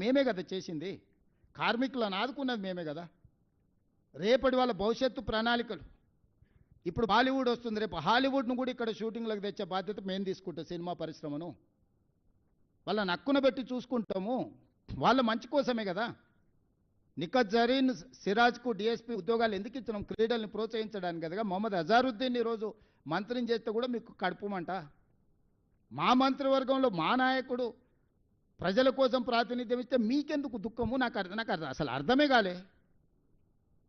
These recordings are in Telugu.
మేమే కదా చేసింది, కార్మికులను ఆదుకున్నది మేమే కదా. రేపటి వాళ్ళ భవిష్యత్తు ప్రణాళికలు, ఇప్పుడు బాలీవుడ్ వస్తుంది, రేపు హాలీవుడ్ను కూడా ఇక్కడ షూటింగ్లకు తెచ్చే బాధ్యత మేము తీసుకుంటాం. సినిమా పరిశ్రమను వాళ్ళని హక్కున పెట్టి చూసుకుంటాము, వాళ్ళ మంచి కోసమే కదా. నిఖత్ జరీన్ సిరాజ్కు డిఎస్పీ ఉద్యోగాలు ఎందుకు ఇచ్చినాం? క్రీడల్ని ప్రోత్సహించడానికి కదా. మొహమ్మద్ అజారుద్దీన్ ఈరోజు మంత్రిని చేస్తే కూడా మీకు కడుపుమంట. మా మంత్రివర్గంలో మా నాయకుడు ప్రజల కోసం ప్రాతినిధ్యం ఇస్తే మీకెందుకు దుఃఖము? నాకు అసలు అర్థమే కాలే.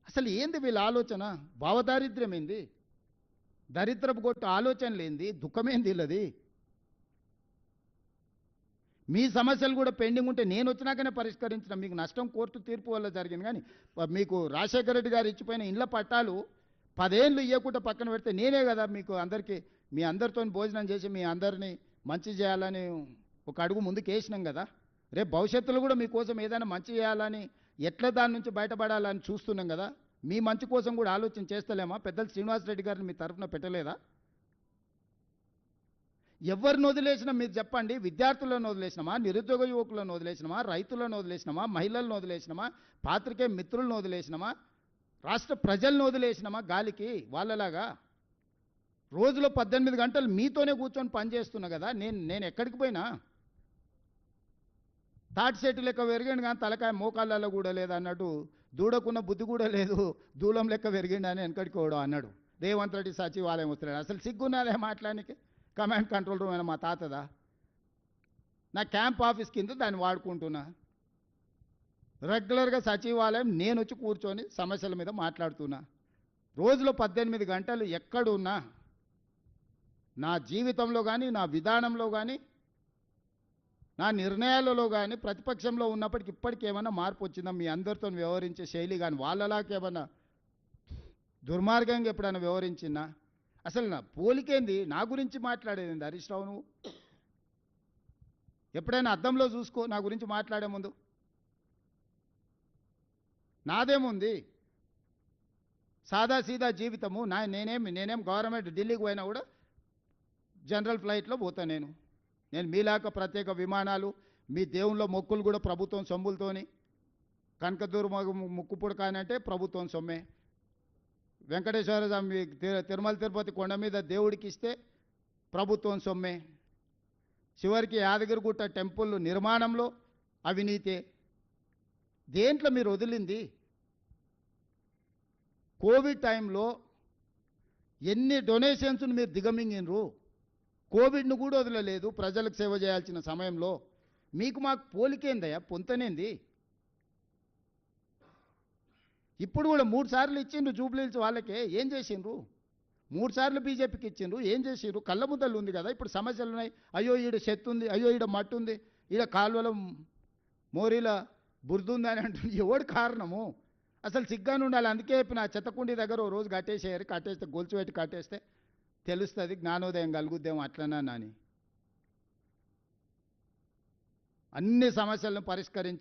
అసలు ఏంది వీళ్ళ ఆలోచన? భావదారిద్ర్యం ఏంది? దరిద్రపు కొట్టు ఆలోచనలు ఏంది? దుఃఖమేంది వీళ్ళది? మీ సమస్యలు కూడా పెండింగ్ ఉంటే నేను వచ్చినాకనే పరిష్కరించిన. మీకు నష్టం కోర్టు తీర్పు వల్ల జరిగింది. కానీ మీకు రాజశేఖర రెడ్డి గారు ఇచ్చిపోయిన ఇండ్ల పట్టాలు 10 ఏళ్ళు ఇవ్వకుండా పక్కన పెడితే నేనే కదా మీకు అందరికీ మీ అందరితో భోజనం చేసి మీ అందరినీ మంచి చేయాలని ఒక అడుగు ముందుకు వేసినాం కదా. రేపు భవిష్యత్తులో కూడా మీకోసం ఏదైనా మంచి చేయాలని, ఎట్లా దాని నుంచి బయటపడాలని చూస్తున్నాం కదా. మీ మంచి కోసం కూడా ఆలోచన చేస్తలేమా? పెద్దలు శ్రీనివాసరెడ్డి గారిని మీ తరఫున పెట్టలేదా? ఎవరిని వదిలేసినా మీరు చెప్పండి. విద్యార్థులను వదిలేసినామా? నిరుద్యోగ యువకులను వదిలేసినామా? రైతులను వదిలేసినామా? మహిళలను వదిలేసినామా? పాత్రికేయ మిత్రులను వదిలేసినామా? రాష్ట్ర ప్రజలను వదిలేసినామా గాలికి వాళ్ళలాగా? రోజులో 18 గంటలు మీతోనే కూర్చొని పనిచేస్తున్నా కదా. నేను ఎక్కడికి పోయినా తాటి చెట్టు లెక్క పెరిగిండు కానీ తలకాయ మోకాళ్ళలో కూడా లేదు అన్నట్టు, దూడకున్న బుద్ధి కూడా లేదు, దూలం లెక్క పెరిగిండు అని వెనకడికి పోవడం అన్నాడు. రేవంత్ రెడ్డి సచివాలయం వస్తున్నాడు. అసలు సిగ్గున్నదే మాట్లాడానికి? కమాండ్ కంట్రోల్ రూమ్ అయినా మా తాతదా? నా క్యాంప్ ఆఫీస్ కింద దాన్ని వాడుకుంటున్నా. రెగ్యులర్గా సచివాలయం నేను వచ్చి కూర్చొని సమస్యల మీద మాట్లాడుతున్నా. రోజులో 18 గంటలు ఎక్కడున్నా నా జీవితంలో కానీ, నా విధానంలో కానీ, నా నిర్ణయాలలో కానీ ప్రతిపక్షంలో ఉన్నప్పటికి ఇప్పటికి ఏమైనా మార్పు వచ్చిందా? మీ అందరితో వ్యవహరించే శైలి కానీ వాళ్ళలాగా ఏమన్నా దుర్మార్గంగా ఎప్పుడైనా వ్యవహరించినా? అసలు నా పోలికేంది? నా గురించి మాట్లాడేది హరీష్ రావు? నువ్వు ఎప్పుడైనా అద్దంలో చూసుకో నా గురించి మాట్లాడే ముందు. నాదేముంది? సాదా సీదా జీవితము. నేనేం గవర్నమెంట్ ఢిల్లీకి పోయినా కూడా జనరల్ ఫ్లైట్లో పోతా. నేను మీలాక ప్రత్యేక విమానాలు, మీ దేవుళ్ళ మొక్కులు కూడా ప్రభుత్వం సొమ్ములతోని. కనకదూరు ముక్కు పుడక అని అంటే ప్రభుత్వం సొమ్మే. వెంకటేశ్వర స్వామి తిరుమల తిరుపతి కొండ మీద దేవుడికి ఇస్తే ప్రభుత్వం సొమ్మే. చివరికి యాదగిరిగుట్ట టెంపుల్ నిర్మాణంలో అవినీతే. దేంట్లో మీరు వదిలింది? కోవిడ్ టైంలో ఎన్ని డొనేషన్స్ను మీరు దిగమింగినరు? కోవిడ్ను కూడా వదలలేదు ప్రజలకు సేవ చేయాల్సిన సమయంలో. మీకు మాకు పోలికేందయ్యా? పొంతనేంది? ఇప్పుడు కూడా 3 సార్లు ఇచ్చిండ్రు జూబ్లీహిల్స్ వాళ్ళకే. ఏం చేసిండ్రు? 3 సార్లు బీజేపీకి ఇచ్చిండ్రు. ఏం చేసిండ్రు? కళ్ళ ముద్దలు ఉంది కదా. ఇప్పుడు సమస్యలు ఉన్నాయి. అయ్యో ఈడ చెత్త ఉంది, అయ్యో ఈడ మట్టు ఉంది, ఈడ కాలువల మోరీల బురద ఉంది అని అంటుంది. ఎవడు కారణము? అసలు సిగ్గాను ఉండాలి. అందుకే చెప్పిన చెత్తకుండి దగ్గర ఓ రోజు కట్టేసేయారు. కట్టేస్తే గొలుసు పెట్టి కట్టేస్తే తెలుస్తుంది, జ్ఞానోదయం కలుగుద్దేమో అట్లనా అని. అన్ని సమస్యలను పరిష్కరించి